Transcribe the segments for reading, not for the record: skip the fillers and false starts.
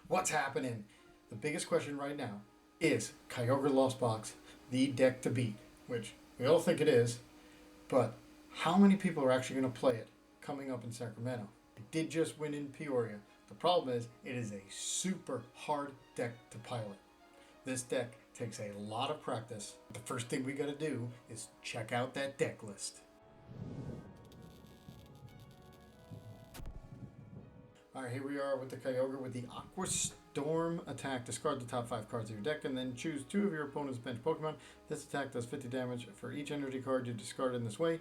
What's happening? The biggest question right now is Kyogre Lost Box the deck to beat? Which we all think it is, but how many people are actually going to play it coming up in Sacramento? It did just win in Peoria. The problem is it is a super hard deck to pilot. This deck takes a lot of practice. The first thing we got to do is check out that deck list. Alright, here we are with the Kyogre with the Aqua Storm attack. Discard the top 5 cards of your deck and then choose 2 of your opponent's bench Pokemon. This attack does 50 damage for each energy card you discard in this way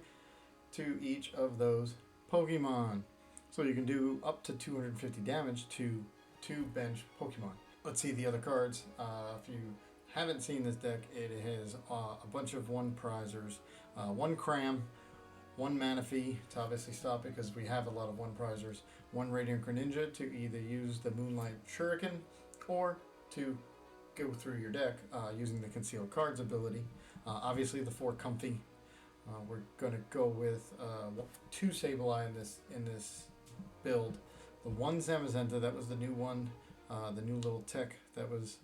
to each of those Pokemon. So you can do up to 250 damage to 2 bench Pokemon. Let's see the other cards. If you haven't seen this deck, it has a bunch of 1 prizers, 1 Cram, 1 Manaphy to obviously stop it because we have a lot of 1 prizers, 1 Radiant Greninja to either use the Moonlight Shuriken or to go through your deck using the Concealed Cards ability. Obviously the 4 Comfey. We're going to go with 2 Sableye in this build. The 1 Zamazenta, that was the new one, the new little tech that was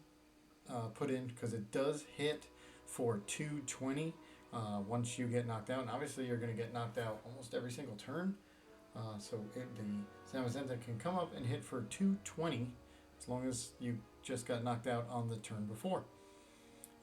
put in because it does hit for 220 once you get knocked out. And obviously you're going to get knocked out almost every single turn. So the Zamazenta can come up and hit for 220 as long as you just got knocked out on the turn before.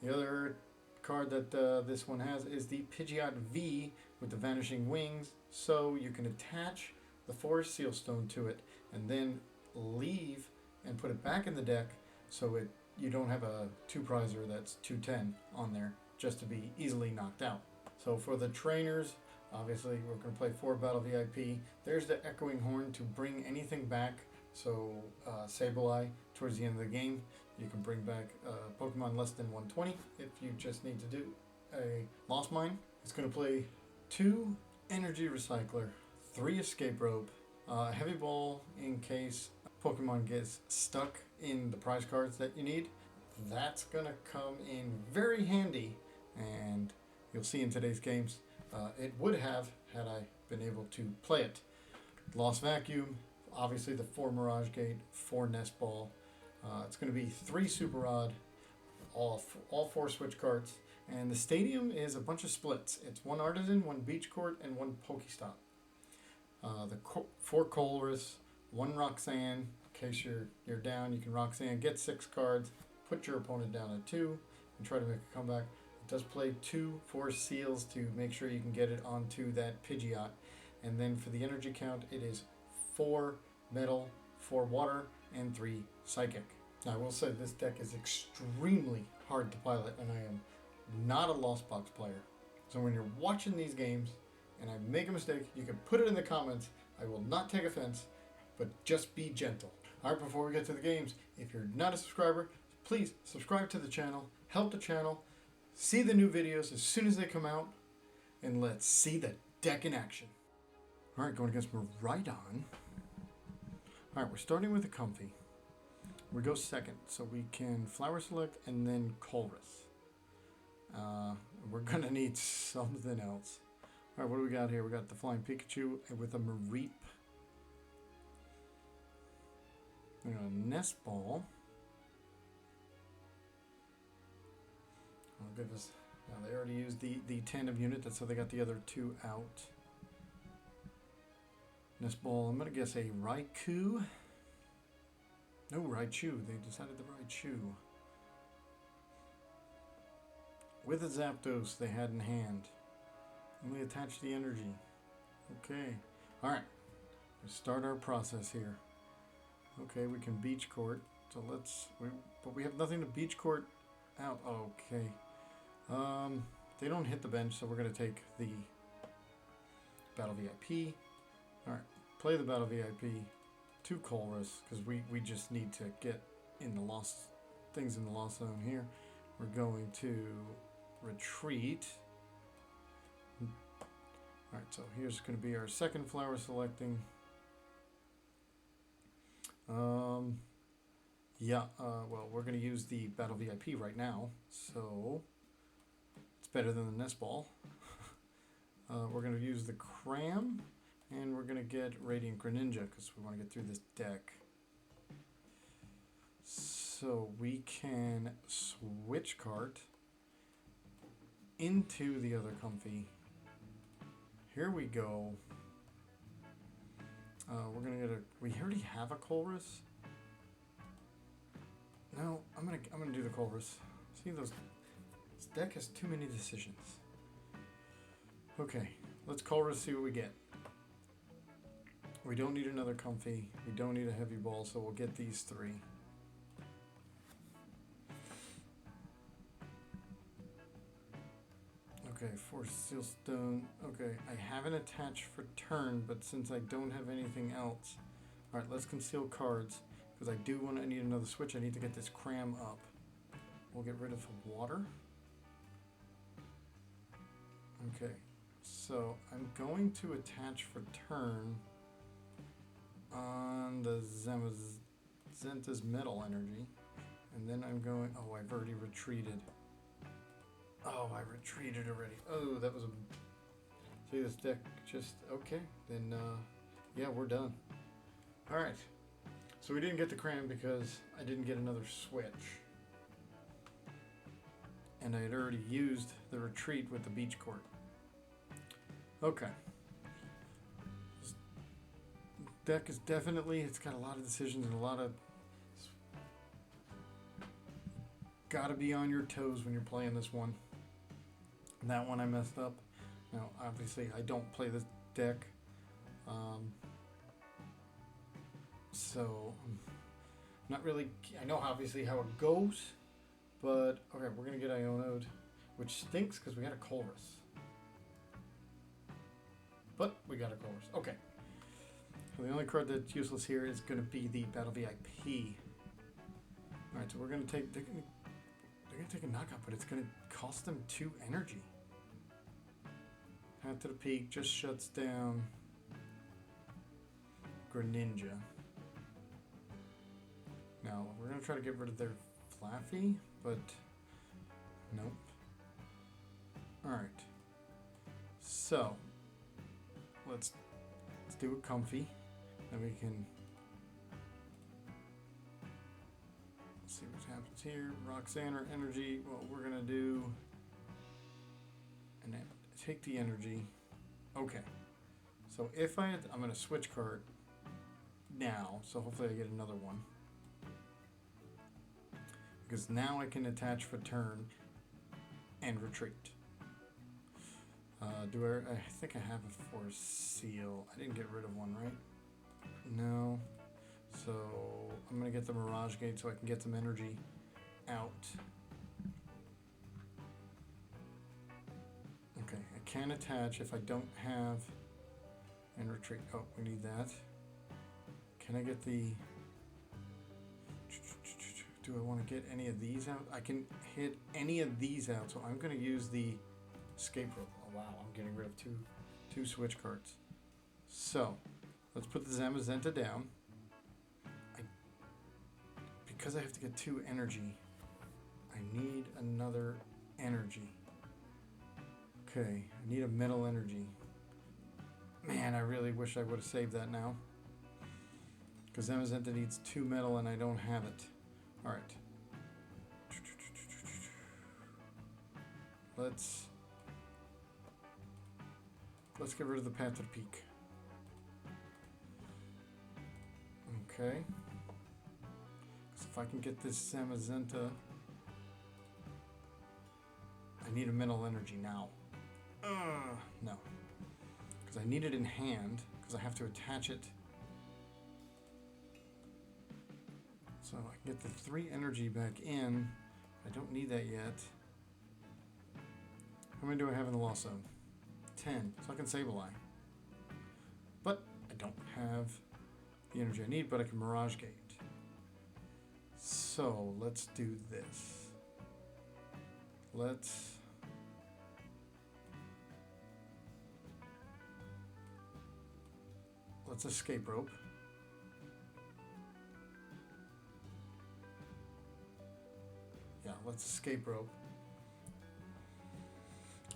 The other card that this one has is the Pidgeot V with the Vanishing Wings, so you can attach the Forest Seal Stone to it and then leave and put it back in the deck so you don't have a 2 prizer that's 210 on there just to be easily knocked out. So for the trainers, obviously we're going to play 4 Battle VIP. There's the Echoing Horn to bring anything back. So Sableye, towards the end of the game, you can bring back Pokemon less than 120 if you just need to do a Lost Mine. It's going to play 2 Energy Recycler, 3 Escape Rope, Heavy Ball in case Pokemon gets stuck in the prize cards that you need. That's going to come in very handy, and you'll see in today's games. It would have had I been able to play it. Lost Vacuum, obviously the 4 Mirage Gate, 4 Nest Ball. It's going to be 3 Super Rod, all 4 Switch Carts, and the stadium is a bunch of splits. It's 1 Artazon, 1 Beach Court, and 1 PokéStop. The 4 Colress, 1 Roxanne. In case you're down, you can Roxanne, get 6 cards, put your opponent down at 2, and try to make a comeback. It does play 2 Force Seals to make sure you can get it onto that Pidgeot. And then for the energy count, it is 4 Metal, 4 Water, and 3 Psychic. Now I will say this deck is extremely hard to pilot, and I am not a Lost Box player. So when you're watching these games and I make a mistake, you can put it in the comments. I will not take offense, but just be gentle. Alright, before we get to the games, if you're not a subscriber, please subscribe to the channel, help the channel, see the new videos as soon as they come out, and let's see the deck in action. Alright, going against Miraidon. Alright, we're starting with the Comfey. We go second, so we can Flower Select and then Colress. We're going to need something else. Alright, what do we got here? We got the Flying Pikachu with a Mareep. We got a Nest Ball. I'll give us. Now they already used the tandem unit, that's how they got the other 2 out. Nest Ball, I'm going to guess a Raikou. No, Raichu. They decided the Raichu. With a Zapdos they had in hand. Only attach the energy. Okay. Alright. Let's start our process here. Okay, we can Beach Court. So but we have nothing to Beach Court out. Okay. They don't hit the bench, so we're going to take the Battle VIP. Alright, play the Battle VIP, 2 Colress, because we just need to get in the lost things in the lost zone here. We're going to retreat. Alright, so here's going to be our second flower selecting. Well, we're going to use the Battle VIP right now, so it's better than the Nest Ball. We're going to use the Cram. And we're going to get Radiant Greninja because we want to get through this deck. So we can switch cart into the other Comfey. Here we go. We're gonna get a. We already have a Colress. No, I'm gonna do the Colress. See those. This deck has too many decisions. Okay, let's Colress, see what we get. We don't need another Comfey. We don't need a heavy ball, so we'll get these three. Okay, Force Sealstone. Okay, I have an attach for turn, but since I don't have anything else, all right, let's conceal cards because I need another switch. I need to get this cram up. We'll get rid of water. Okay, so I'm going to attach for turn on the Zamazenta's Metal Energy, and then I'm going. Oh, I've already retreated. Oh, I retreated already. Oh, that was a... See, this deck just... Okay, then, yeah, we're done. Alright. So we didn't get the cram because I didn't get another switch. And I had already used the retreat with the Beach Court. Okay. This deck is definitely... It's got a lot of decisions and a lot of... Gotta be on your toes when you're playing this one. That one I messed up. Now, obviously, I don't play this deck. So, I'm not really... I know, obviously, how it goes. But, okay, we're going to get Iono'd, which stinks because we got a Colress. But we got a Colress. Okay. So the only card that's useless here is going to be the Battle VIP. Alright, so we're going to take... They're going to take a knockout, but it's going to cost them 2 energy. Path to the Peak just shuts down Greninja. Now, we're going to try to get rid of their Flaffy, but nope. Alright. So, let's do a Comfey. Then we can see what happens here. Roxanne or energy. What we're gonna do, and then take the energy. Okay. So if I'm gonna switch card now. So hopefully I get another one, because now I can attach for turn and retreat. I think I have a Force Seal. I didn't get rid of one, right? No. So I'm going to get the Mirage Gate so I can get some energy out. Okay, I can attach if I don't have and retreat. Oh, we need that. Can I get the... Do I want to get any of these out? I can hit any of these out, so I'm going to use the Escape Rope. Oh wow, I'm getting rid of two switch cards. So, let's put the Zamazenta down. Because I have to get 2 energy, I need another energy. Okay, I need a metal energy. Man, I really wish I would have saved that now. Because Zamazenta needs 2 metal and I don't have it. Alright. Let's get rid of the Path to the Peak. Okay. Because if I can get this Zamazenta, I need a mental energy now. No. Because I need it in hand, because I have to attach it. So I can get the 3 energy back in. I don't need that yet. How many do I have in the Lost Zone? 10. So I can Sableye. But I don't have the energy I need, but I can Mirage Gate. So let's do this. Let's Escape Rope. Yeah, let's Escape Rope.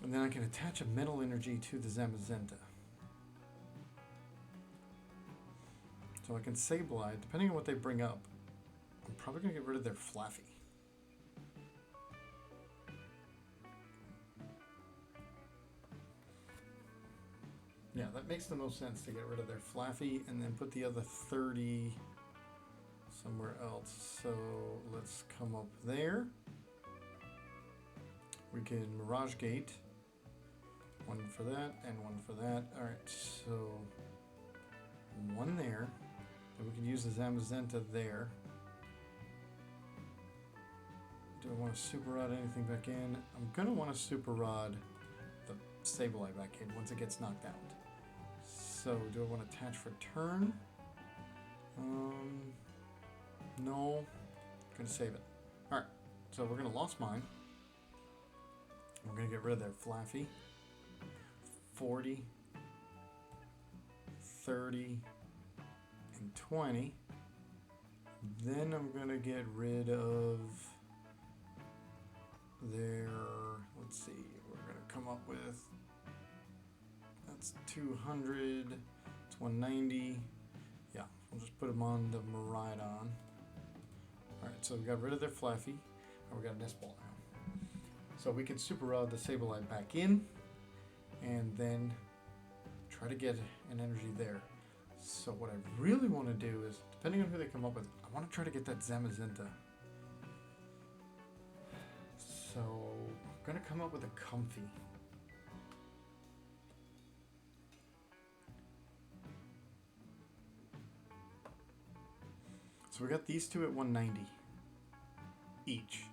And then I can attach a metal energy to the Zamazenta. So I can Sableye, depending on what they bring up. I'm probably going to get rid of their Flaffy. Yeah, that makes the most sense to get rid of their Flaffy and then put the other 30 somewhere else. So let's come up there. We can Mirage Gate. One for that and one for that. Alright, so one there. Then we can use the Zamazenta there. Do I want to Super Rod anything back in? I'm going to want to Super Rod the Sableye back in once it gets knocked out. So, do I want to attach for turn? No. I'm going to save it. Alright, so we're going to Lost Mine. We're going to get rid of their Flaffy. 40, 30, and 20. Then I'm going to get rid of their, let's see, we're going to come up with, that's 200, it's 190. Yeah, we'll just put them on the Miraidon. Alright, so we got rid of their Flaffy, and we got a Nest Ball now. So we can Super Rod the Sableye back in, and then try to get an energy there. So what I really want to do is, depending on who they come up with, I want to try to get that Zamazenta. So I'm going to come up with a Comfey. So we got these two at 190 each.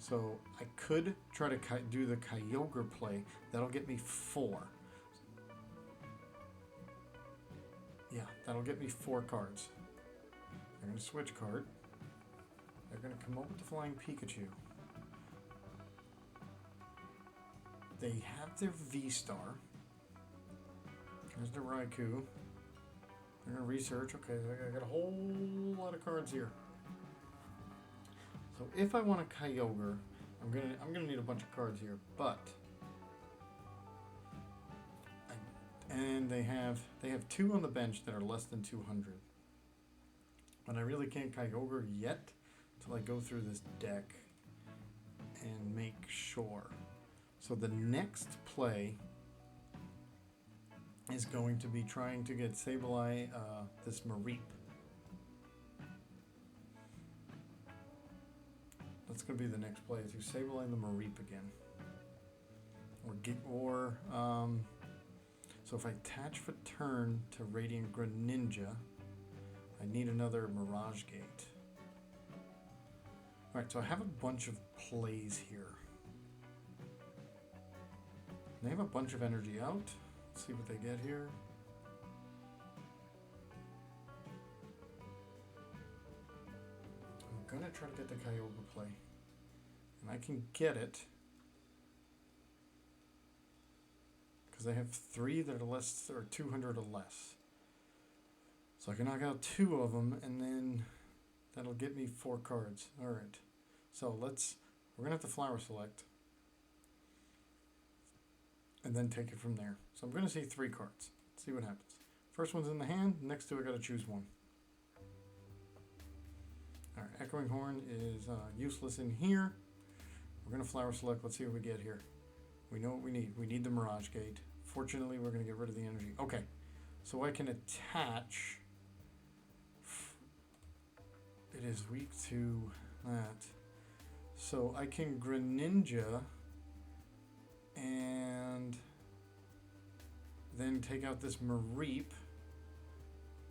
So I could try to do the Kyogre play. That'll get me 4. Yeah, that'll get me 4 cards. They're going to switch card. They're going to come up with the Flying Pikachu. They have their V-Star. There's the Raikou. They're going to research. Okay, I got a whole lot of cards here. So if I want a Kyogre, I'm gonna need a bunch of cards here, but and they have 2 on the bench that are less than 200. But I really can't Kyogre yet until I go through this deck and make sure. So the next play is going to be trying to get Sableye this Mareep. That's going to be the next play, is you Sableye the Mareep again. So if I attach for turn to Radiant Greninja, I need another Mirage Gate. Alright, so I have a bunch of plays here. They have a bunch of energy out. Let's see what they get here. I'm going to try to get the Kyogre play. And I can get it because I have 3 that are less, or 200 or less. So I can knock out 2 of them, and then that'll get me 4 cards. Alright. So we're going to have to Flower Select. And then take it from there. So I'm going to see 3 cards. See what happens. First one's in the hand. Next two I got to choose one. Alright, Echoing Horn is useless in here. We're going to Flower Select. Let's see what we get here. We know what we need. We need the Mirage Gate. Fortunately, we're going to get rid of the energy. Okay, so I can attach. It is weak to that. So I can Greninja and then take out this Mareep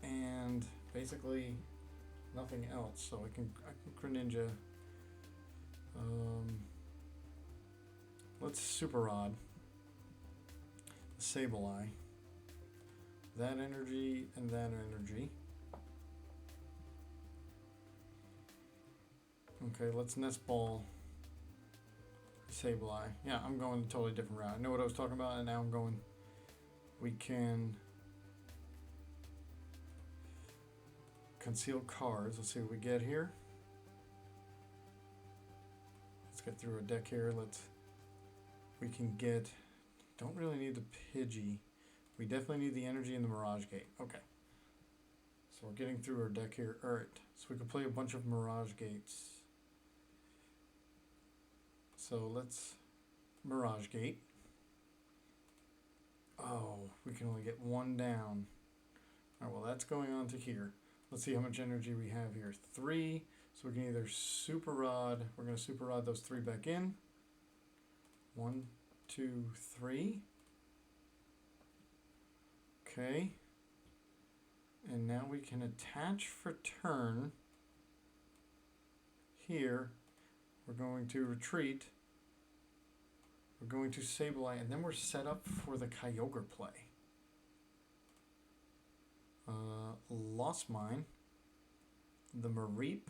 and basically nothing else. So I can Greninja. Let's Super Rod the Sableye. That energy and that energy. Okay, let's Nest Ball Sableye. Yeah, I'm going a totally different route. I know what I was talking about, and now I'm going. We can conceal cards. Let's see what we get here. Let's get through a deck here. We can get. Don't really need the Pidgey. We definitely need the energy and the Mirage Gate. Okay. So we're getting through our deck here. Alright. So we can play a bunch of Mirage Gates. So let's Mirage Gate. Oh, we can only get one down. Alright, well that's going on to here. Let's see how much energy we have here. 3. So we can either Super Rod. We're going to Super Rod those 3 back in. 1, 2, 3. Okay. And now we can attach for turn. Here, we're going to retreat. We're going to Sableye, and then we're set up for the Kyogre play. Lost Mine. The Mareep.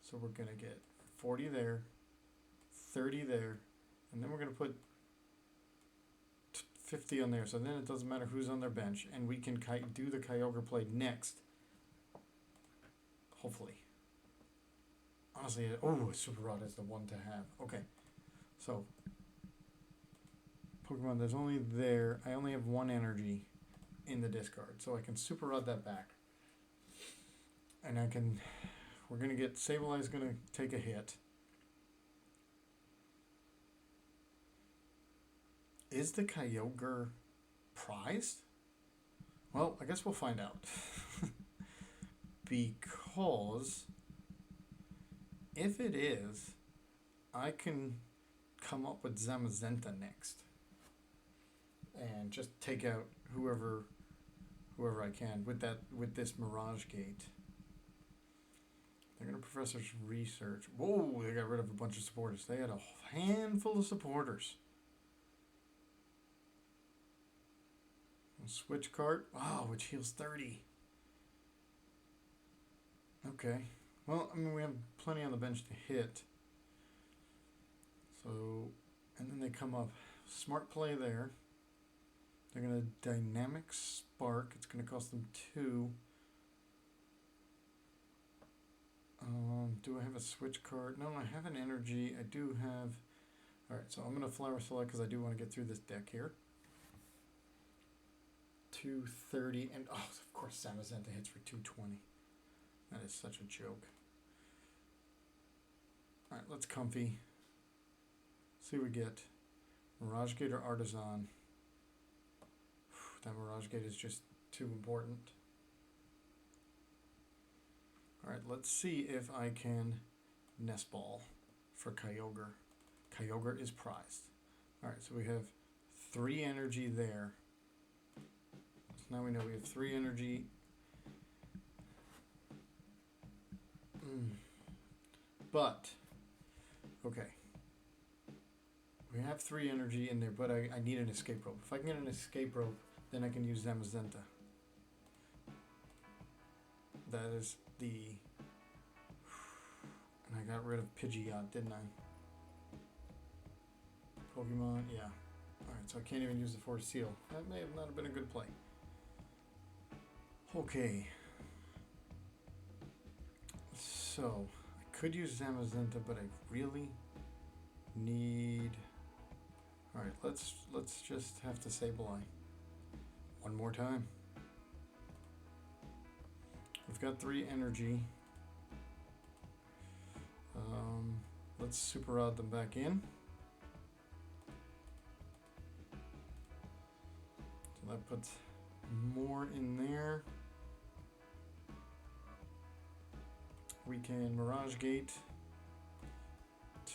So we're going to get 40 there, 30 there, and then we're going to put 50 on there. So then it doesn't matter who's on their bench, and we can do the Kyogre play next. Hopefully. Honestly, oh, Super Rod is the one to have. Okay. So, Pokemon, there's only there. I only have 1 energy in the discard, so I can Super Rod that back. And I can, we're going to get, Sableye's going to take a hit. Is the Kyogre prized? Well, I guess we'll find out. Because if it is, I can come up with Zamazenta next. And just take out whoever I can with this Mirage Gate. They're gonna Professor's Research. Whoa, they got rid of a bunch of supporters. They had a handful of supporters. Switch Cart. Wow, which heals 30. Okay. Well, I mean, we have plenty on the bench to hit. So, and then they come up. Smart play there. They're going to Dynamic Spark. It's going to cost them 2. Do I have a Switch Card? No, I have an Energy. I do have... Alright, so I'm going to Flower Select because I do want to get through this deck here. 230, and oh, of course Zamazenta hits for 220. That is such a joke. Alright, let's Comfey. See what we get. Mirage Gate or Artazon. That Mirage Gate is just too important. Alright, let's see if I can Nest Ball for Kyogre. Kyogre is prized. Alright, so we have 3 energy there. So now we know we have 3 energy. But, okay. We have 3 energy in there, but I need an Escape Rope. If I can get an Escape Rope, then I can use Zamazenta. That is the... And I got rid of Pidgeot, didn't I? Pokemon, yeah. Alright, so I can't even use the Force Seal. That may have not been a good play. Okay. So, I could use Zamazenta, but I really need... Alright, let's just have to Sableye. One more time. We've got 3 energy. Let's Super Rod them back in. So that puts more in there. We can Mirage Gate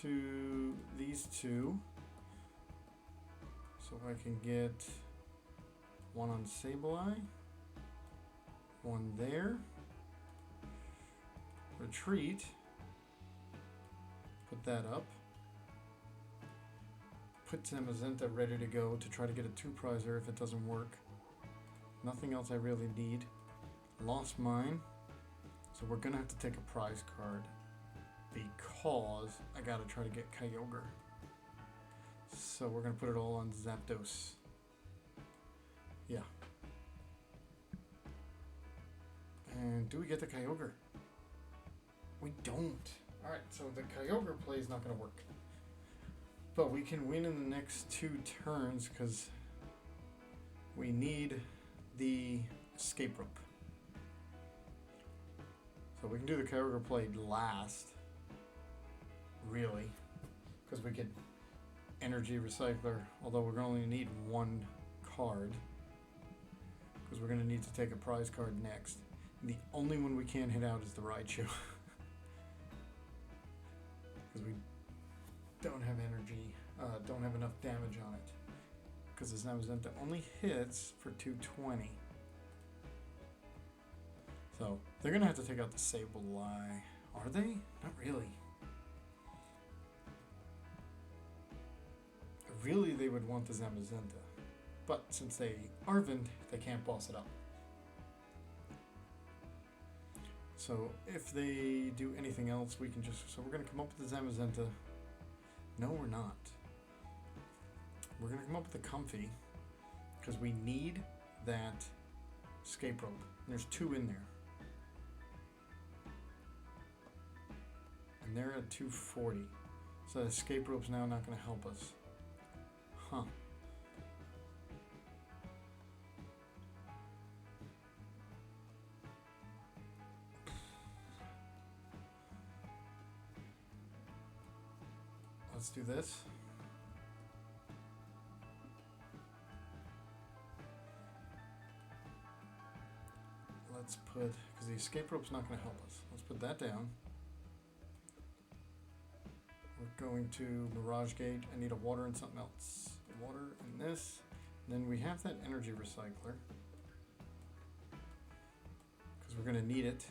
to these 2. So I can get 1 on Sableye, 1 there. Retreat. Put that up. Put Zamazenta ready to go to try to get a 2-prizer if it doesn't work. Nothing else I really need. Lost Mine. So we're going to have to take a prize card because I got to try to get Kyogre. So we're going to put it all on Zapdos. Yeah. And do we get the Kyogre? We don't. Alright, so the Kyogre play is not going to work. But we can win in the next 2 turns because we need the Escape Rope. So we can do the Kyogre play last, really, because we could Energy Recycler, although we're going to only need one card, because we're going to need to take a prize card next. And the only one we can't hit out is the Raichu. Because we don't have energy, don't have enough damage on it. Because this Zamazenta only hits for 220. So they're going to have to take out the Sableye. Are they? Not really. Really, they would want the Zamazenta. But since they Arvin, they can't boss it up. So if they do anything else, we can just... So we're going to come up with the Zamazenta. No, we're not. We're going to come up with the Comfey. Because we need that Escape Rope. And there's 2 in there. And they're at 240. So the Escape Rope's now not going to help us. Huh. Let's do this. Let's put, because the escape rope's not going to help us. Let's put that down. We're going to Mirage Gate. I need a water and something else. Water and this. And then we have that energy recycler. Because we're going to need it.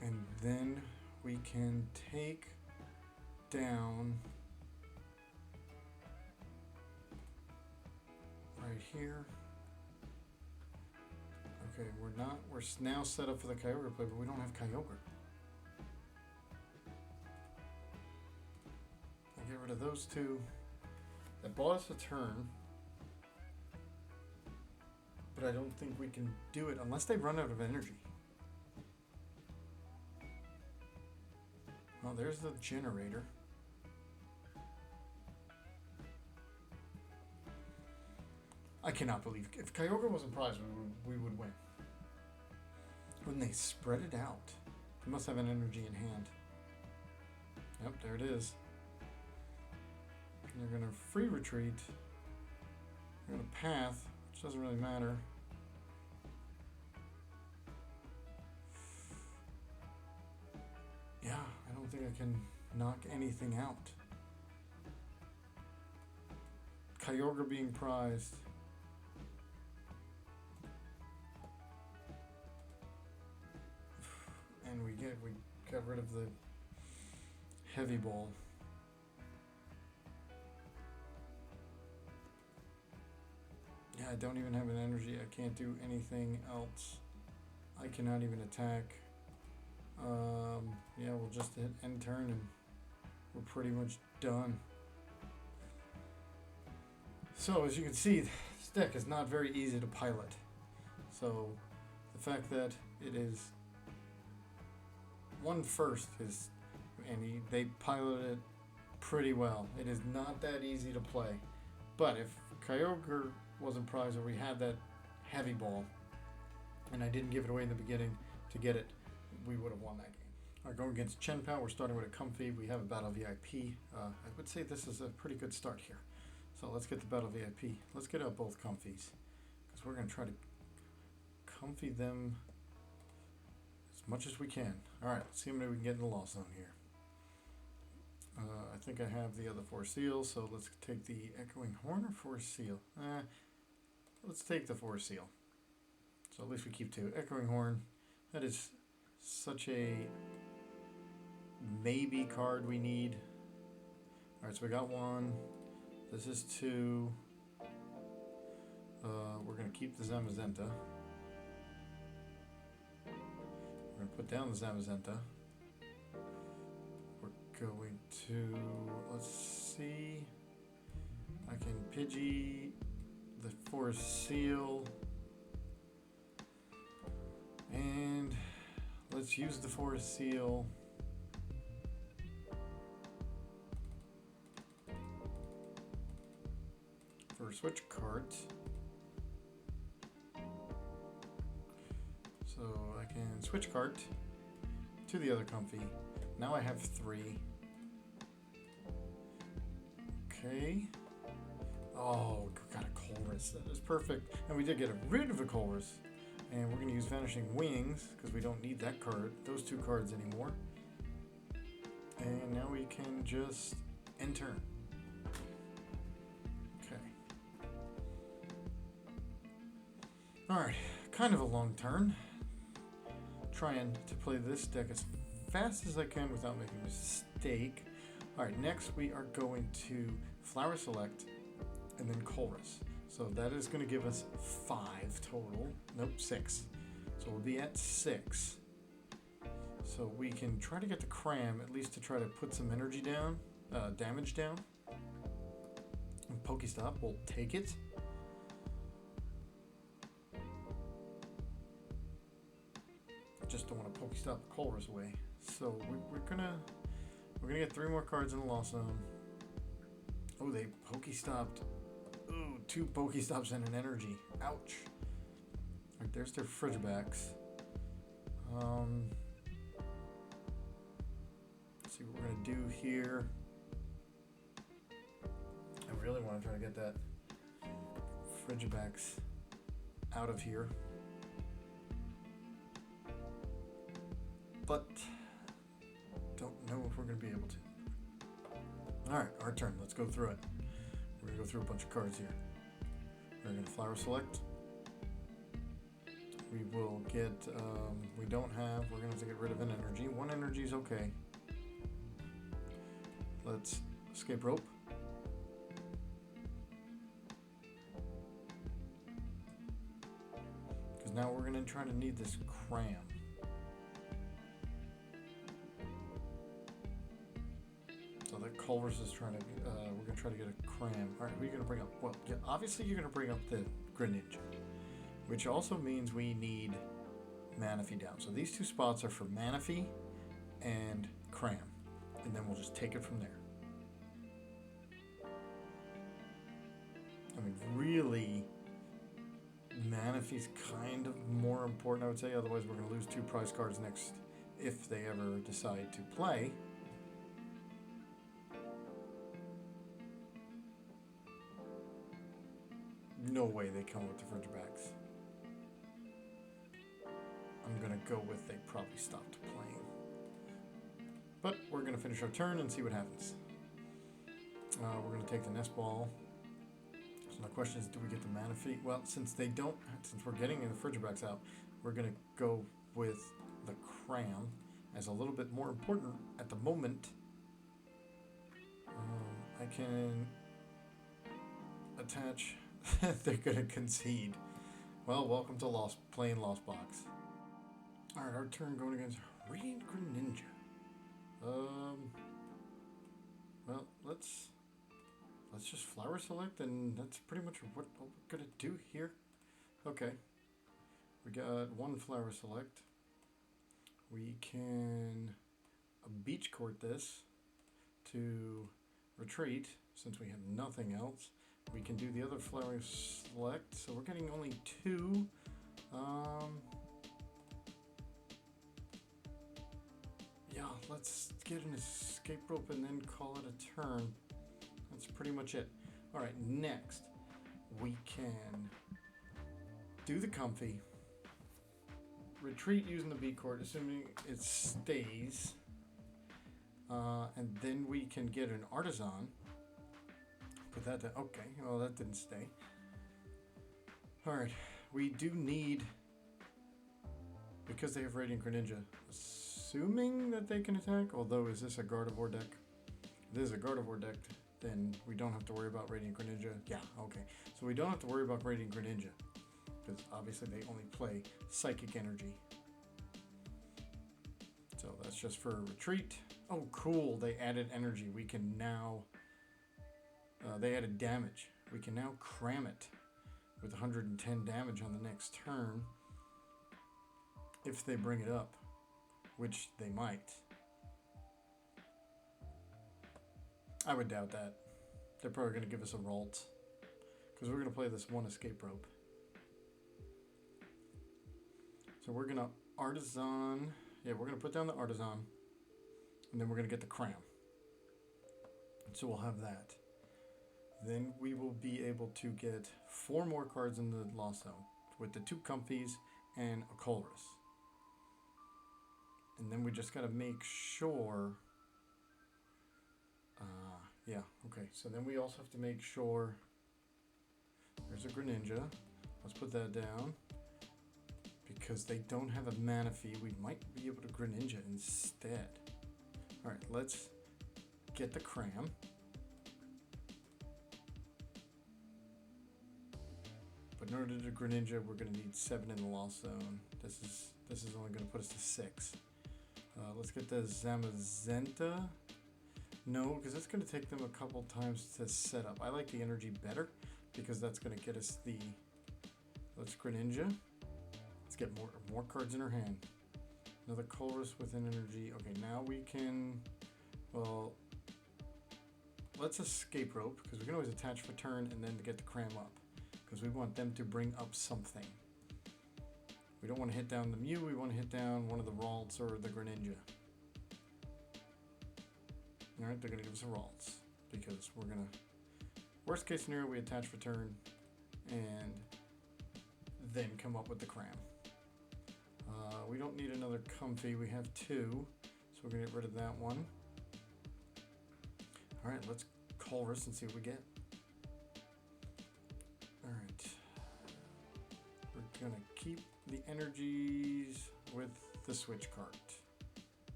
And then we can take down right here. Okay, we're now set up for the Kyogre play, but we don't have Kyogre. I'll get rid of those 2. That bought us a turn, but I don't think we can do it unless they run out of energy. Oh, there's the generator. I cannot believe, if Kyogre wasn't prized, we would win. When they spread it out, they must have an energy in hand. Yep, there it is. And they're going to free retreat. They're going to path, which doesn't really matter. Yeah, I don't think I can knock anything out. Kyogre being prized. And we got rid of the heavy ball. Yeah, I don't even have an energy. I can't do anything else. I cannot even attack. Yeah, we'll just hit end turn and we're pretty much done. So as you can see, this deck is not very easy to pilot. So the fact that it is 1/1 is, and they piloted it pretty well. It is not that easy to play. But if Kyogre wasn't prized or we had that heavy ball and I didn't give it away in the beginning to get it, we would have won that game. All right, going against Chien Pao, we're starting with a Comfey. We have a Battle VIP. I would say this is a pretty good start here. So let's get the Battle VIP. Let's get out both Comfeys because we're going to try to Comfey them as much as we can. All right, let's see how many we can get in the loss zone here. I think I have the other 4 seals, so let's take the Echoing Horn or 4 seal. Let's take the 4 seal. So at least we keep 2. Echoing Horn, that is such a maybe card we need. All right, so we got 1. This is 2. We're going to keep the Zamazenta. We're going to put down the Zamazenta. We're going to, let's see, I can Pidgey the 4 seal. And let's use the 4 seal. For Switch Cart. So I can switch cart to the other Comfey. Now I have 3. Okay. Oh, got a Colress. That is perfect. And we did get rid of a Colress. And we're going to use Vanishing Wings because we don't need that card, those 2 cards anymore. And now we can just end turn. Okay. Alright, kind of a long turn. Trying to play this deck as fast as I can without making a mistake. Alright, next we are going to Flower Select and then Colress. So that is going to give us 5 total. Nope, 6. So we'll be at 6. So we can try to get the Cram, at least to try to put some energy down, damage down. And PokéStop will take it. Just don't want to PokéStop Colress away. So we're gonna get 3 more cards in the Lost Zone. Oh, they PokéStopped. Ooh, 2 PokéStops and an energy. Ouch. Alright, there's their Frigibacks. Let's see what we're gonna do here. I really want to try to get that Frigibacks out of here. But don't know if we're going to be able to. Alright, our turn. Let's go through it. We're going to go through a bunch of cards here. We're going to Flower Select. We will get, we don't have, we're going to have to get rid of an energy. 1 energy is okay. Let's Escape Rope. Because now we're going to try to need this Cram. So that Colress is trying to, we're going to try to get a Cram. Alright, who are you going to bring up? Well, yeah, obviously you're going to bring up the Greninja, which also means we need Manaphy down. So these 2 spots are for Manaphy and Cram. And then we'll just take it from there. I mean, really, Manaphy's kind of more important, I would say. Otherwise, we're going to lose 2 prize cards next if they ever decide to play. No way they come with the Frigibacks. I'm going to go with they probably stopped playing. But we're going to finish our turn and see what happens. We're going to take the Nest Ball. So my question is, do we get the Manaphy? Well, since we're getting the Frigibacks out, we're going to go with the Cram as a little bit more important at the moment. I can attach. They're going to concede. Well, welcome to playing Lost Box. Alright, our turn going against Radiant Greninja. Well, let's just Flower Select, and that's pretty much what we're gonna do here. Okay, we got 1 Flower Select. We can Beach Court this to retreat since we have nothing else. We can do the other Flower Select, so we're getting only 2. Yeah, let's get an Escape Rope and then call it a turn. That's pretty much it. Alright, next we can do the Comfey, retreat using the Beach Court, assuming it stays, and then we can get an Artazon. Put that down. Okay, well that didn't stay. Alright, we do need, because they have Radiant Greninja, assuming that they can attack, although is this a Gardevoir deck? If this is a Gardevoir deck, then we don't have to worry about Radiant Greninja. Yeah, okay. So we don't have to worry about Radiant Greninja, because obviously they only play Psychic Energy. So that's just for a retreat. Oh, cool. They added energy. We can now, they added damage. We can now cram it with 110 damage on the next turn if they bring it up, which they might. I would doubt that. They're probably going to give us a Ralt, because we're going to play this 1 Escape Rope. So we're gonna Artazon. Yeah, we're gonna put down the Artazon, and then we're gonna get the Cram. So we'll have that. Then we will be able to get 4 more cards in the Lost Zone with the 2 Comfeys and a Colress. And then we just gotta make sure. Yeah, okay. So then we also have to make sure. There's a Greninja. Let's put that down. Because they don't have a Manaphy, we might be able to Greninja instead. Alright, let's get the Cram. But in order to do Greninja, we're going to need 7 in the Lost Zone. This is only going to put us to 6. Let's get the Zamazenta. No, because it's going to take them a couple times to set up. I like the energy better because that's going to get us the. Let's Greninja. Let's get more cards in our hand. Another Colress with an energy. Okay, now we can. Well, let's Escape Rope because we can always attach for turn and then get the Cram up. Because we want them to bring up something. We don't want to hit down the Mew, we want to hit down one of the Ralts or the Greninja. Alright, they're going to give us a Ralts. Because we're going to... Worst case scenario, we attach for turn. And then come up with the Cram. We don't need another Comfey, we have 2. So we're going to get rid of that one. Alright, let's Colress and see what we get. Alright, we're gonna keep the energies with the Switch Cart.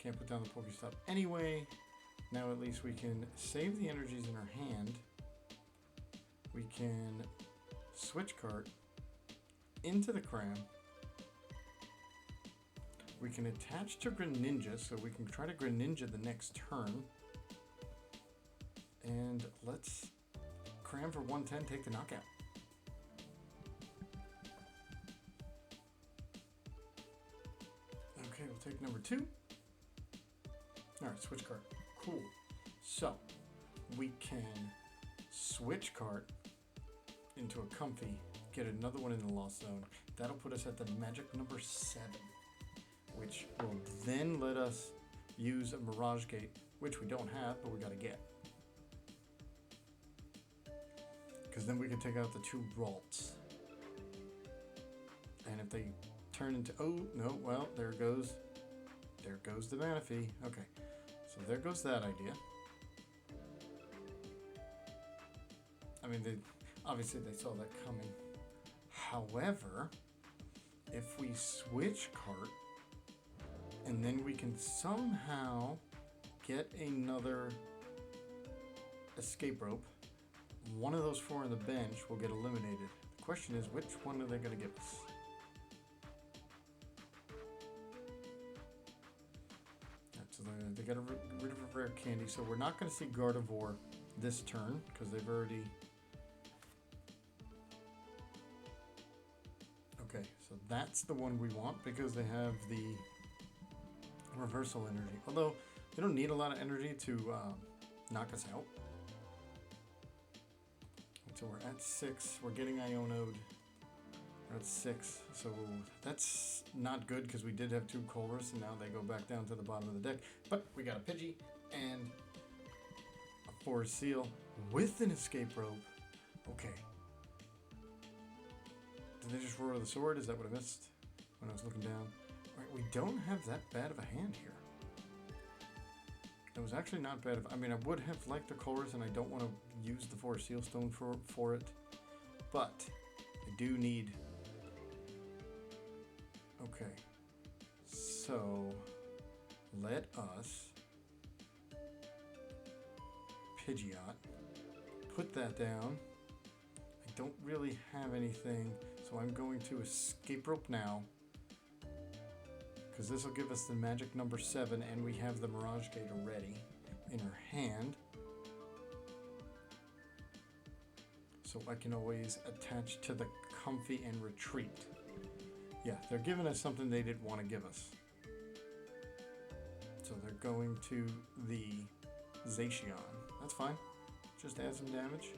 Can't put down the PokéStop anyway. Now at least we can save the energies in our hand. We can Switch Cart into the Cram. We can attach to Greninja, so we can try to Greninja the next turn. And let's Cram for 110, take the knockout. Okay, we'll take number 2. Alright, Switch Cart. Cool. So, we can Switch Cart into a Comfey, get another one in the Lost Zone. That'll put us at the magic number 7, which will then let us use a Mirage Gate, which we don't have, but we gotta get. Because then we can take out the 2 Ralts. And if they turn into... Oh, no, well, there goes the Manaphy. Okay, so there goes that idea. I mean, obviously they saw that coming. However, if we Switch Cart, and then we can somehow get another Escape Rope, one of those 4 on the bench will get eliminated. The question is, which one are they going to give us? Right, so they got rid of a rare candy, so we're not going to see Gardevoir this turn, because they've already... Okay, so that's the one we want, because they have the reversal energy. Although, they don't need a lot of energy to knock us out. So we're at 6, we're getting Iono'd, we're at 6, so that's not good because we did have 2 Colress and now they go back down to the bottom of the deck. But we got a Pidgey and a Forest Seal with an Escape Rope. Okay. Did they just roar the sword? Is that what I missed when I was looking down? Alright, we don't have that bad of a hand here. It was actually not bad. I mean, I would have liked the Colress, and I don't want to use the Forest Seal Stone for it. But I do need... Okay. So, let us... Pidgeot. Put that down. I don't really have anything, so I'm going to Escape Rope now. Because this will give us the magic number 7, and we have the Mirage Gate already in our hand. So I can always attach to the Comfey and retreat. Yeah, they're giving us something they didn't want to give us. So they're going to the Zacian. That's fine. Just add some damage.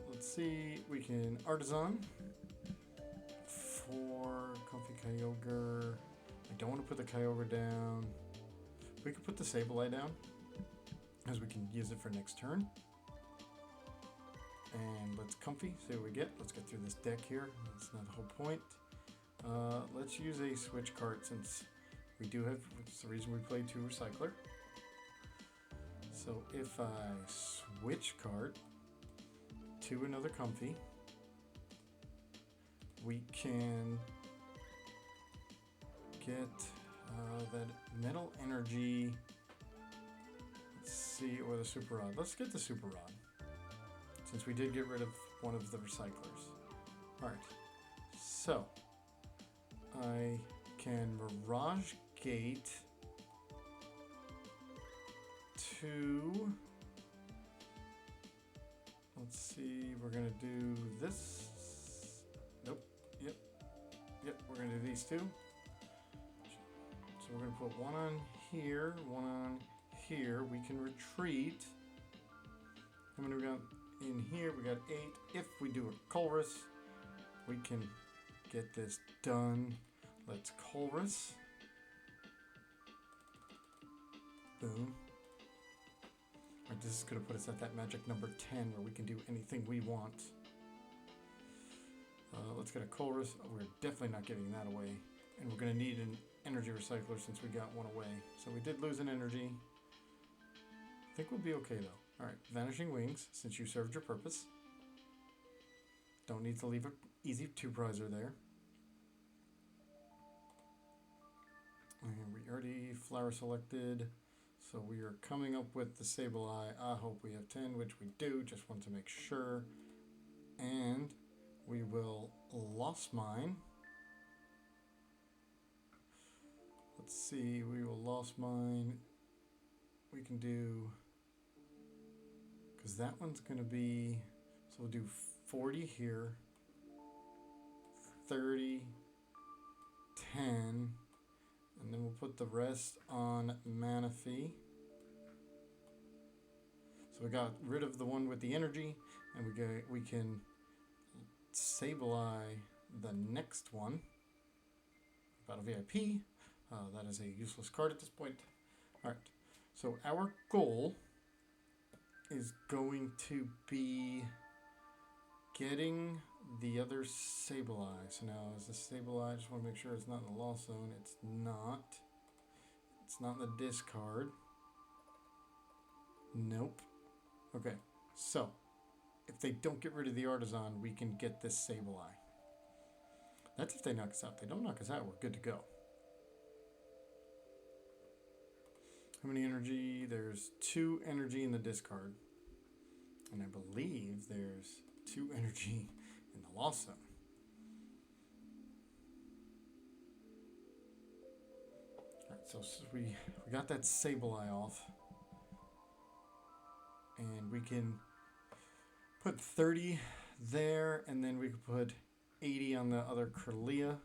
Let's see, we can Artazon for Comfey Kyogre. I don't want to put the Kyogre down. We could put the Sableye down, as we can use it for next turn. And let's Comfey, see what we get. Let's get through this deck here. That's not the whole point. Let's use a Switch Cart since we do have, it's the reason we play 2 Recycler. So if I Switch Cart to another Comfey, we can get that Metal Energy, let's see, or the Super Rod. Let's get the Super Rod, since we did get rid of one of the Recyclers. Alright, so I can Mirage Gate to, let's see, we're gonna do this. Nope, yep, we're gonna do these 2. So we're gonna put one on here, one on here. We can retreat. How many we got in here? We got 8. If we do a Colress, we can get this done. Let's Colress. Boom. Alright, this is going to put us at that magic number 10 where we can do anything we want. Let's get a Colress. Oh, we're definitely not giving that away. And we're going to need an Energy Recycler since we got one away. So we did lose an energy. I think we'll be okay though. Alright, Vanishing Wings, since you served your purpose. Don't need to leave an easy 2-prizer there. And we already flower selected. So we are coming up with the Sableye. I hope we have 10, which we do. Just want to make sure. And we will Lost Mine. Let's see, we will Lost Mine. We can do, because that one's going to be, so we'll do 40 here, 30, 10, and then we'll put the rest on Manaphy. So we got rid of the one with the energy, and we can Sableye the next one. Battle VIP. That is a useless card at this point. Alright, so our goal is going to be getting the other Sableye. So now is this Sableye, I just want to make sure it's not in the lost zone. It's not. It's not in the discard. Nope. Okay, so if they don't get rid of the Artazon, we can get this Sableye. That's if they knock us out. If they don't knock us out, we're good to go. How many energy? There's 2 energy in the discard. And I believe there's 2 energy in the lost zone. Alright, so we got that Sableye off. And we can put 30 there, and then we could put 80 on the other Kirlia.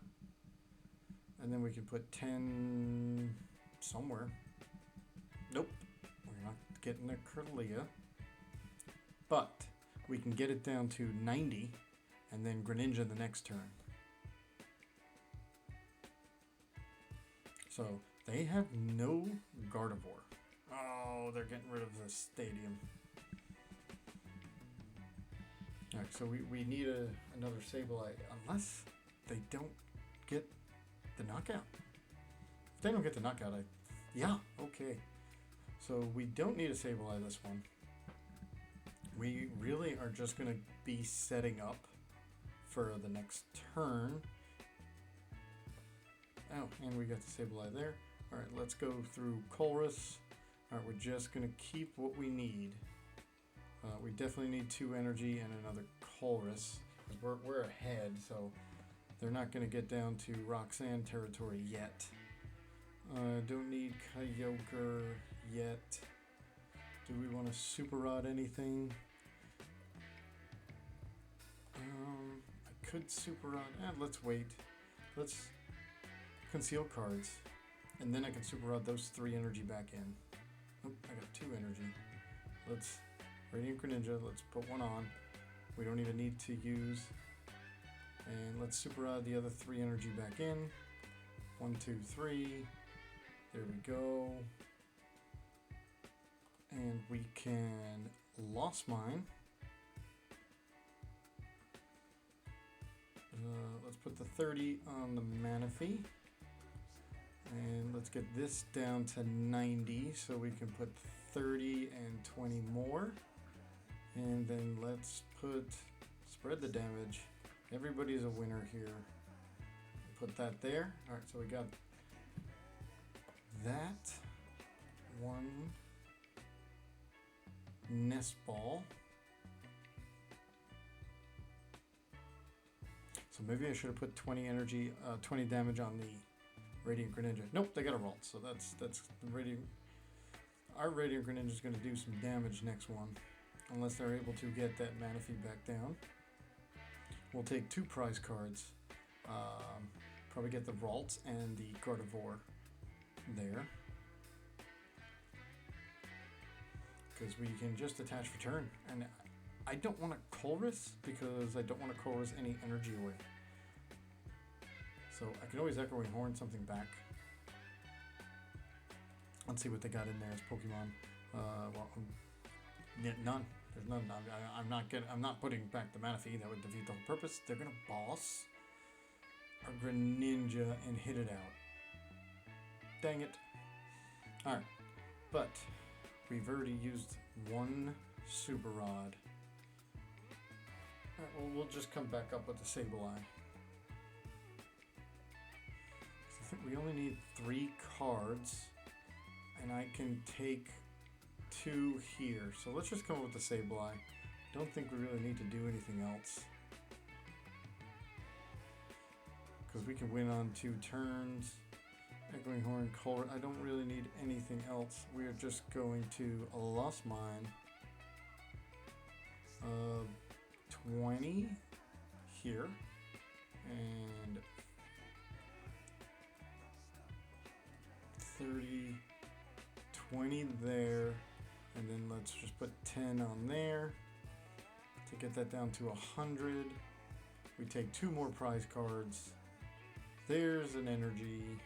And then we can put 10 somewhere. Nope, we're not getting a Kirlia. But we can get it down to 90, and then Greninja the next turn. So they have no Gardevoir. Oh, they're getting rid of the stadium. Alright, so we need another Sableye, unless they don't get the knockout. If they don't get the knockout, yeah, okay. So we don't need a Sableye this one. We really are just going to be setting up for the next turn. Oh, and we got the Sableye there. Alright, let's go through Colress. Alright, we're just going to keep what we need. We definitely need 2 energy and another Colress, because we're ahead, so they're not going to get down to Roxanne territory yet. Don't need Kyogre yet. Do we want to Super Rod anything? I could Super Rod. Let's wait. Let's conceal cards, and then I can Super Rod those 3 energy back in. Oh, I got 2 energy. Let's Radiant Greninja. Let's put one on. We don't even need to use. And let's super rod the other 3 energy back in. 1, 2, 3. There we go. And we can Lost Mine. Let's put the 30 on the Manaphy. And let's get this down to 90 so we can put 30 and 20 more. And then let's spread the damage. Everybody's a winner here. Put that there. All right, so we got that one Nest Ball. So maybe I should have put 20 energy, 20 damage on the Radiant Greninja. Nope, they got a Ralt, so that's the Radiant. Our Radiant Greninja is going to do some damage next one, unless they're able to get that Manaphy back down. We'll take 2 prize cards. Probably get the Ralt and the Gardevoir there, because we can just attach for turn. And I don't want to Colress because I don't want to Colress any energy away. So I can always Echoing Horn something back. Let's see what they got in there as Pokemon. Well, none. There's none. I'm not putting back the Manaphy. That would defeat the whole purpose. They're gonna boss our Greninja and hit it out. Dang it. All right, but we've already used 1 Super Rod. All right, well, we'll just come back up with the Sableye. I think we only need 3 cards, and I can take 2 here. So let's just come up with the Sableye. Don't think we really need to do anything else, because we can win on 2 turns. Echoing Horn, Colress. I don't really need anything else. We are just going to Lost Mine. 20 here, and 30, 20 there, and then let's just put 10 on there to get that down to 100. We take 2 more prize cards. There's an energy.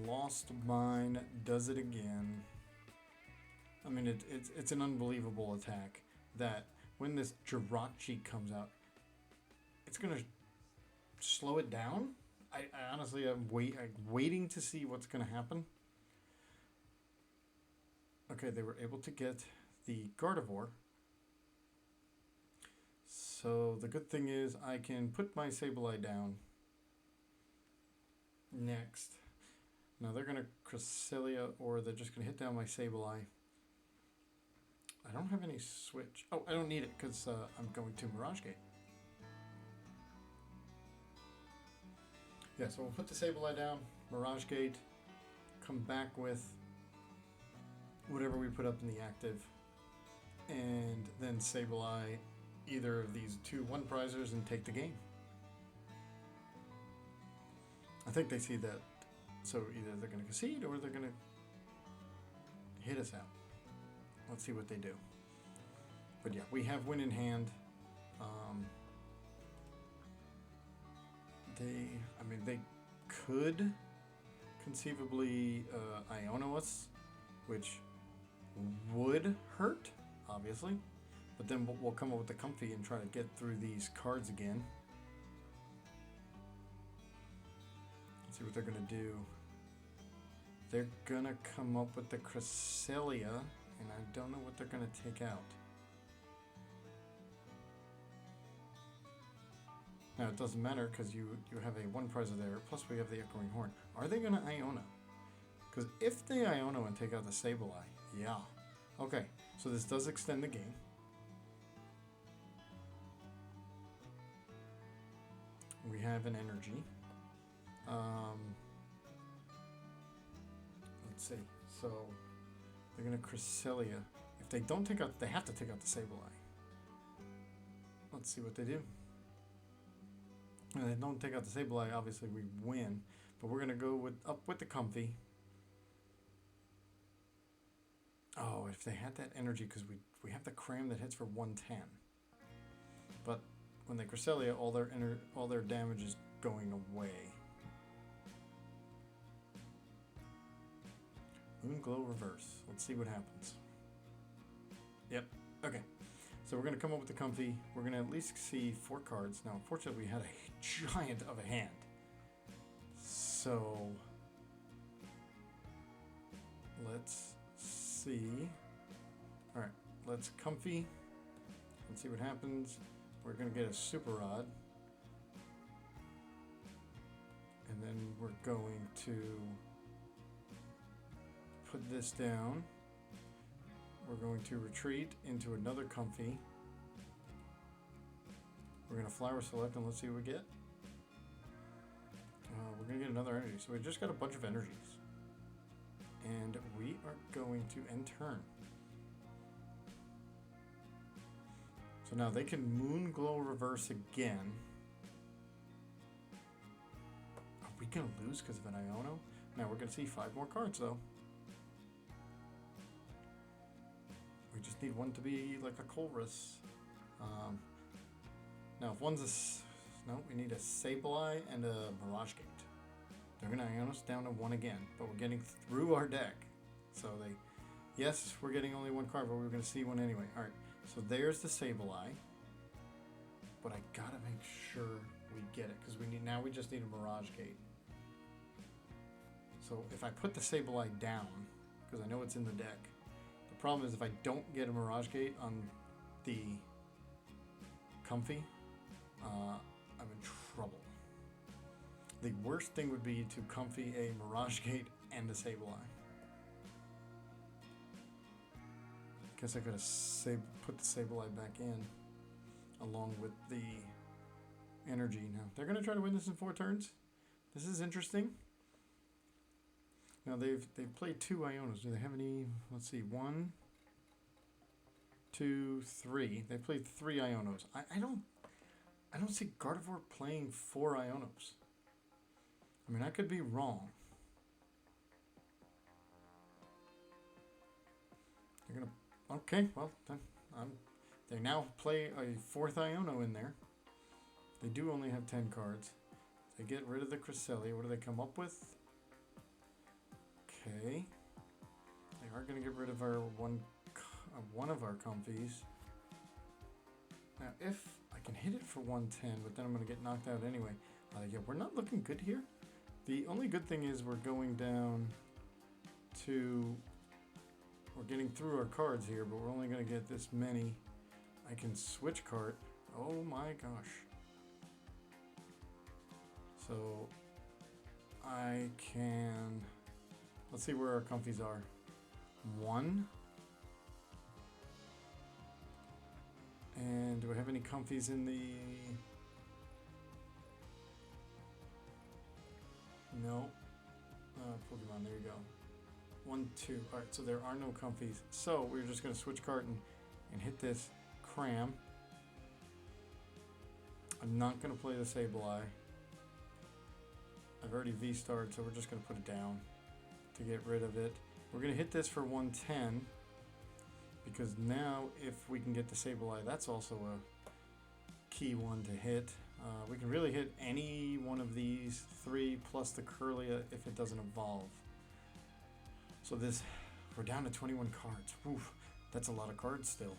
Lost Mine does it again. I mean, it's an unbelievable attack that when this Jirachi comes out, it's gonna slow it down. I honestly am waiting to see what's gonna happen. Okay, they were able to get the Gardevoir. So the good thing is I can put my Sableye down next. Now they're gonna Cresselia, or they're just gonna hit down my Sableye. I don't have any switch. Oh, I don't need it because I'm going to Mirage Gate. Yeah, so we'll put the Sableye down, Mirage Gate, come back with whatever we put up in the active, and then Sableye either of these 2 1-prizers and take the game. I think they see that, so either they're going to concede or they're going to hit us out. Let's see what they do. But yeah, we have win in hand. They could conceivably Iono us, which would hurt, obviously. But then we'll come up with the Comfey and try to get through these cards again. Let's see what they're going to do. They're going to come up with the Cresselia, and I don't know what they're going to take out. Now, it doesn't matter because you have a 1-prizer there, plus we have the Echoing Horn. Are they going to Iono? Because if they Iono and take out the Sableye, yeah. Okay, so this does extend the game. We have an energy. Let's see. So they're going to Cresselia. If they don't take out, they have to take out the Sableye. Let's see what they do. And they don't take out the Sableye, obviously we win. But we're going to go up with the Comfey. Oh, if they had that energy, because we have the Cram that hits for 110. when they Cresselia, all their damage is going away. Moonglow reverse. Let's see what happens. Yep. Okay. So we're going to come up with the Comfey. We're going to at least see 4 cards. Now, unfortunately, we had a giant of a hand. So let's see. All right. Let's Comfey. Let's see what happens. We're going to get a Super Rod. And then we're going to put this down. We're going to retreat into another Comfey. We're going to Flower Select and let's see what we get. We're going to get another energy. So we just got a bunch of energies. And we are going to end turn. So now they can Moonglow reverse again. Are we going to lose because of an Iono? Now we're going to see 5 more cards though. We just need one to be like a Colress. Now if one's a... No, we need a Sableye and a Mirage Gate. They're going to Ion us down to 1 again, but we're getting through our deck. So they... Yes, we're getting only 1 card, but we're going to see one anyway. Alright, so there's the Sableye. But I gotta make sure we get it, because now we just need a Mirage Gate. So if I put the Sableye down, because I know it's in the deck, the problem is if I don't get a Mirage Gate on the Comfey, I'm in trouble. The worst thing would be to Comfey a Mirage Gate and a Sableye. Guess I could have put the Sableye back in along with the energy. Now they're going to try to win this in 4 turns. This is interesting. Now they've played 2 Ionos. Do they have any? Let's see. 1, 2, 3. They played 3 Ionos. I don't see Gardevoir playing 4 Ionos. I mean, I could be wrong. They're gonna. Okay, well, they now play a 4th Iono in there. They do only have 10 cards. They get rid of the Cresselia. What do they come up with? Okay. They are going to get rid of our one of our Comfeys. Now, if I can hit it for 110, but then I'm going to get knocked out anyway. Yeah, we're not looking good here. The only good thing is we're going down to... We're getting through our cards here, but we're only going to get this many. I can Switch Cart. Oh my gosh. So I can... Let's see where our Comfeys are. 1. And do I have any Comfeys in the... No. Pokemon, there you go. 1, 2. Alright, so there are no Comfeys. So we're just going to Switch Cart and hit this Cram. I'm not going to play the Sableye. I've already V-starred, so we're just going to put it down to get rid of it. We're going to hit this for 110 because now if we can get the Sableye, that's also a key one to hit. We can really hit any one of these 3 plus the Kirlia if it doesn't evolve. So we're down to 21 cards. Oof, that's a lot of cards still.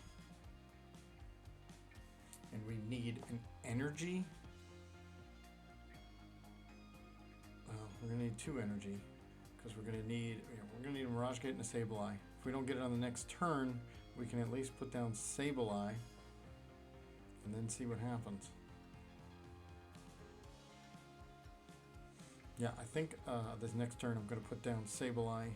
And we need an energy. We're gonna need 2 energy because we're gonna need a Mirage Gate and a Sableye. If we don't get it on the next turn, we can at least put down Sableye and then see what happens. Yeah, I think this next turn I'm gonna put down Sableye.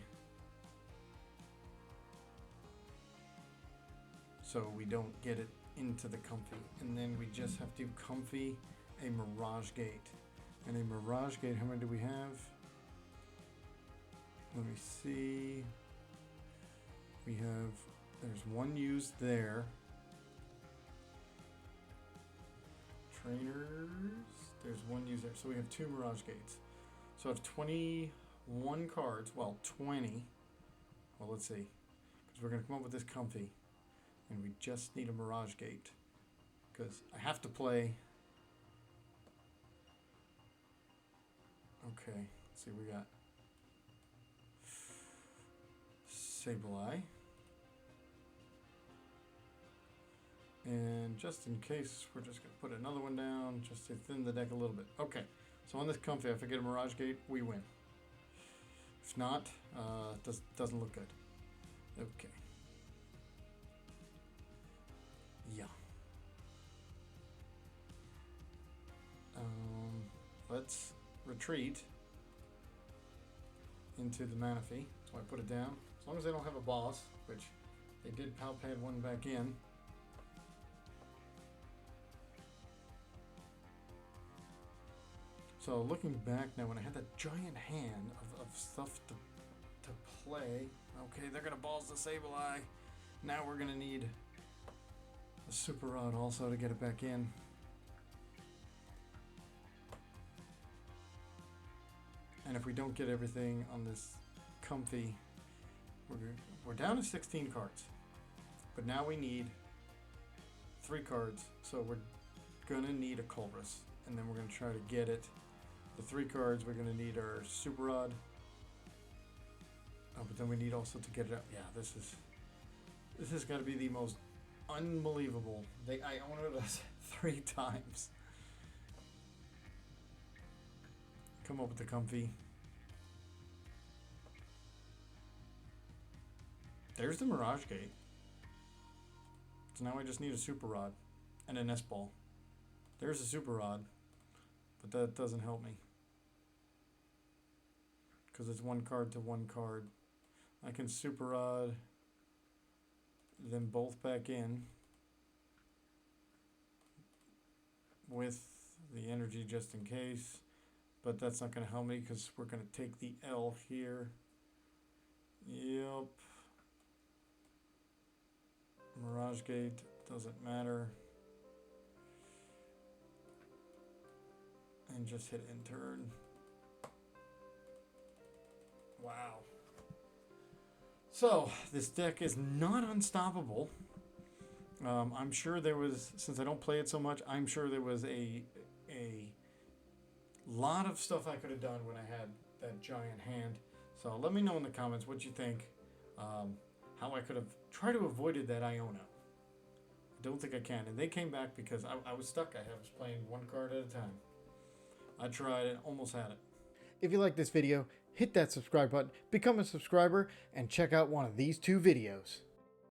So we don't get it into the Comfey. And then we just have to Comfey a Mirage Gate. And a Mirage Gate, how many do we have? Let me see. There's 1 used there. Trainers, there's 1 used there. So we have 2 Mirage Gates. So I have 21 cards, well 20. Well, let's see. Because we're going to come up with this Comfey. And we just need a Mirage Gate. because I have to play. Okay, let's see, we got Sableye. And just in case, we're just going to put another one down just to thin the deck a little bit. Okay, so on this Comfey, if I get a Mirage Gate, we win. If not, doesn't look good. Okay. Yeah. Let's retreat into the Manaphy. So I put it down. As long as they don't have a boss, which they did PAL pad one back in. So looking back now, when I had that giant hand of stuff to play, okay, they're gonna balls the Sableye. Now we're gonna need a Super Rod also to get it back in. And if we don't get everything on this Comfey, we're down to 16 cards. But now we need 3 cards, so we're gonna need a Culverus, and then we're gonna try to get it. The 3 cards, we're gonna need our Super Rod. Oh, but then we need also to get it out. Yeah, this has got to be the most unbelievable. I owned us 3 times. Come up with the Comfey. There's the Mirage Gate. So now I just need a Super Rod and a Nest Ball. There's a Super Rod, but that doesn't help me. Because it's 1 card to 1 card. I can Super Rod them both back in with the energy just in case. But that's not going to help me because we're going to take the L here. Yep. Mirage Gate doesn't matter. And just hit end turn. Wow. So, this deck is not unstoppable. I'm sure there was, since I don't play it so much, I'm sure there was a lot of stuff I could have done when I had that giant hand. So let me know in the comments what you think. How I could have tried to avoided that Iona. I don't think I can. And they came back because I was stuck. I was playing 1 card at a time. I tried it, almost had it. If you like this video, hit that subscribe button, become a subscriber, and check out one of these 2 videos.